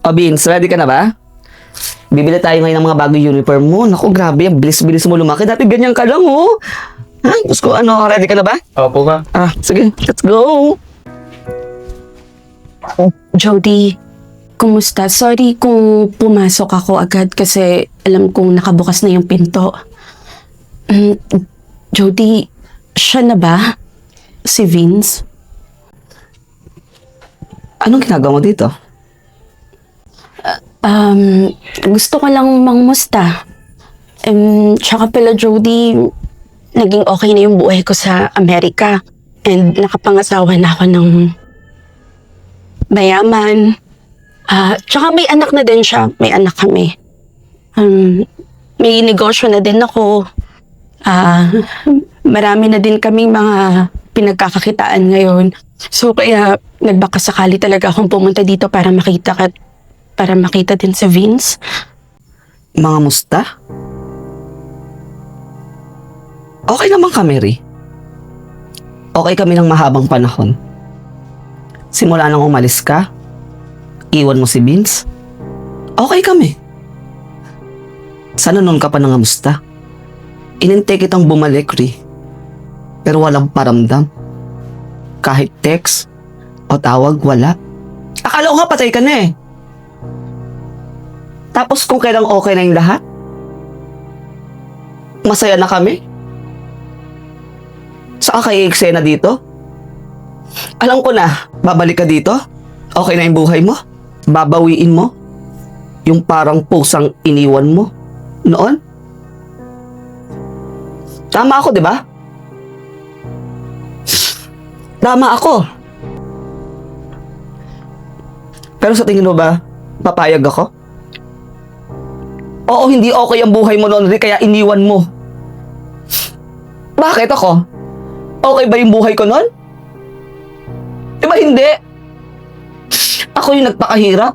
O Vince, ready ka na ba? Bibili tayo ngayon ng mga bagong uniform mo. Naku, grabe, ang bilis-bilis mo lumaki. Dati ganyan ka lang, oh. Ha? Gusto ko, ready ka na ba? Opo ka. Sige, let's go. Jody, kumusta? Sorry kung pumasok ako agad kasi alam kong nakabukas na yung pinto. Jody, siya na ba? Si Vince? Anong ginagawa mo dito? Gusto ko lang mangmusta. Tsaka pala Jody, naging okay na yung buhay ko sa Amerika. And nakapangasawa na ako ng mayaman. Tsaka may anak na din siya. May anak kami. May negosyo na din ako. Marami na din kaming mga pinagkakakitaan ngayon. So kaya nagbakasakali talaga akong pumunta dito para makita din si Vince. Mga musta? Okay naman kami, Ri. Okay kami ng mahabang panahon. Simula nang umalis ka, iwan mo si Vince, okay kami. Sana noon ka pa nangamusta. Inintay kitang bumalik, Ri. Pero walang paramdam. Kahit text o tawag, wala. Akala ko nga patay ka na eh. Tapos kung kailang okay na yung lahat, masaya na kami. Saan kayo eksena dito? Alam ko na, babalik ka dito? Okay na yung buhay mo? Babawiin mo? Yung parang pusang iniwan mo noon? Tama ako, di ba? Tama ako. Pero sa tingin mo ba, papayag ako? Oo, hindi okay ang buhay mo noon, kaya iniwan mo. Bakit ako? Okay ba yung buhay ko noon? Diba hindi? Ako yung nagpakahirap.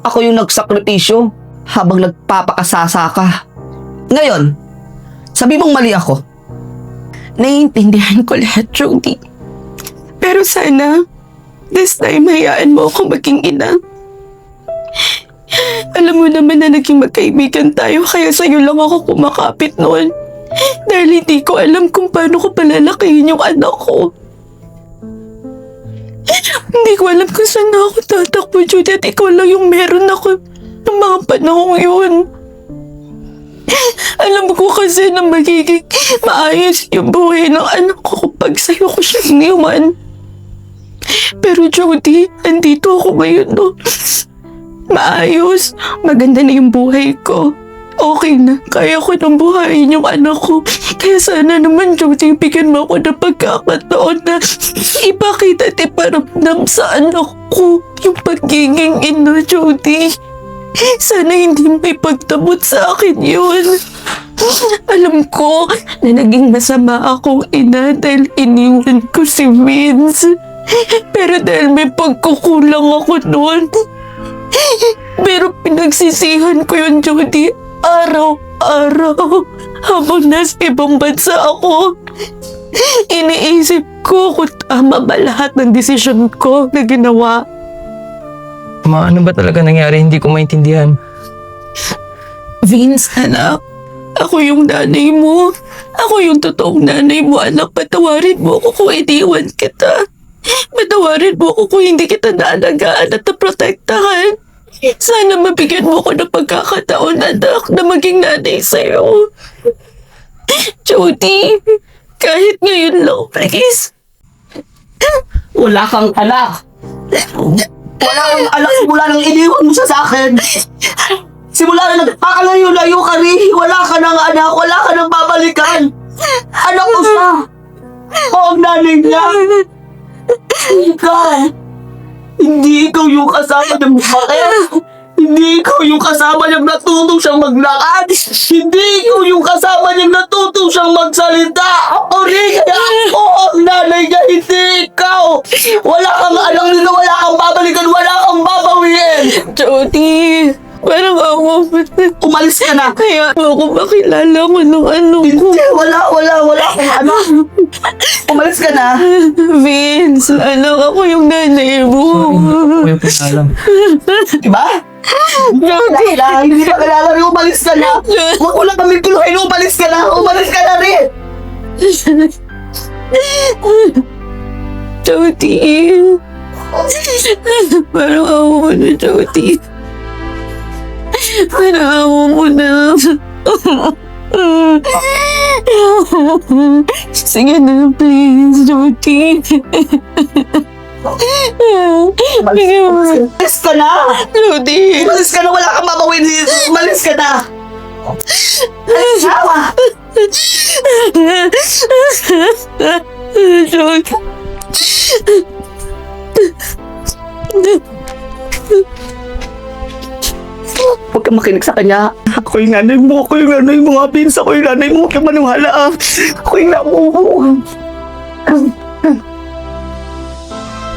Ako yung nagsakripisyo habang nagpapakasasa ka. Ngayon, sabi mong mali ako. Naiintindihan ko lahat, Jody. Pero sana, this time hayaan mo ako maging ina. Alam mo naman na naging magkaibigan tayo kaya sa'yo lang ako kumakapit noon. Dahil hindi ko alam kung paano ko palalakihin yung anak ko. Hindi ko alam kung saan na ako tatakbo, Judy, at ikaw lang yung meron ako ng mga panahong yun. Alam ko kasi na magiging maayos yung buhay ng anak ko kapag sa'yo ko siya iniwan. Pero Jody, andito ako ngayon, no? Maayos, maganda na yung buhay ko. Okay na, kaya ko nang buhayin yung anak ko. Kaya sana naman, Jody, bigyan mo ako ng pagkakataon na ipakita at iparamdam sa anak ko yung pagiging ina, Jody. Sana hindi may pagtabot sa akin yun. Alam ko na naging masama akong ina dahil iniwan ko si Vince. Pero dahil may pagkukulang ako noon, pero pinagsisihan ko yun, Jody, araw-araw habang nasa ibang bansa ako. Iniisip ko kung tama ba lahat ng desisyon ko na ginawa. Ma, ano ba talaga nangyari? Hindi ko maintindihan. Vince, anak, ako yung nanay mo. Ako yung totoong nanay mo, anak. Patawarin mo ako kung iniwan kita. Patawarin mo ako kung hindi kita naalagaan at naprotektahan. Sana mabigyan mo ko ng pagkakataon, anak, na maging nanay sa'yo. Jody, kahit ngayon lang, please. Wala kang anak. Wala kang anak simula nang iniwan mo siya sa akin. Simula na nagpakalayo-layo ka rin. Wala ka ng anak. Wala ka ng babalikan. Anak ko siya. O ang nanay niya. Hindi ikaw yung kasama ng bakit. Hindi ikaw yung kasama niyang natutong siyang maglakad. Hindi ikaw yung kasama niyang natutong siyang magsalita. Ako rin, kaya ako ang nanay niya, hindi ikaw. Wala kang anak nila, wala kang babalikan, wala kang babawiin. Jody, parang ako. Umalis ka na. Kaya mo ako makilala ko nung ano ko. Hindi, wala akong anak. Umalis ka na. Vince, anak, ako yung nanay mo. Kuya kayo pinalam. Diba? Hindi na kailangan rin umalis ka na. Huwag mo lang kami tuluhin, umalis ka na. Umalis ka na rin. Jody. Parang awa mo na, Jody. Parang awa mo na. Sige na, please, Jody. Umalis ka na. Jody. Umalis ka na, wala kang babawin. Umalis ka na. Asawa. Jody. Huwag kang makinig sa kanya. Ako yung nanay mo, nga, Vince. Ako yung nanay mo, huwag kang maniwala. Ako yung nanay mo.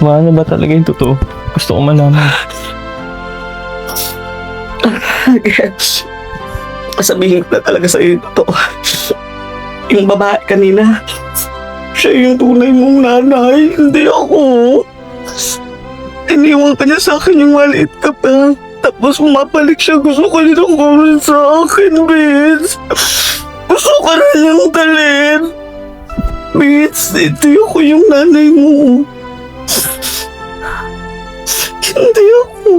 Ma, ano ba talaga yung totoo? Gusto ko malaman. Sabihin ko na talaga sa'yo yung totoo. Yung babae kanina, siya yung tunay mong nanay, hindi ako. Iniwan ka niya sa akin yung maliit ka pa. Tapos mapalik siya, gusto ko niya ng gawin sa akin, Vince. Gusto ko rin niyang dalhin. Vince, hindi ako yung nanay mo. Hindi ako.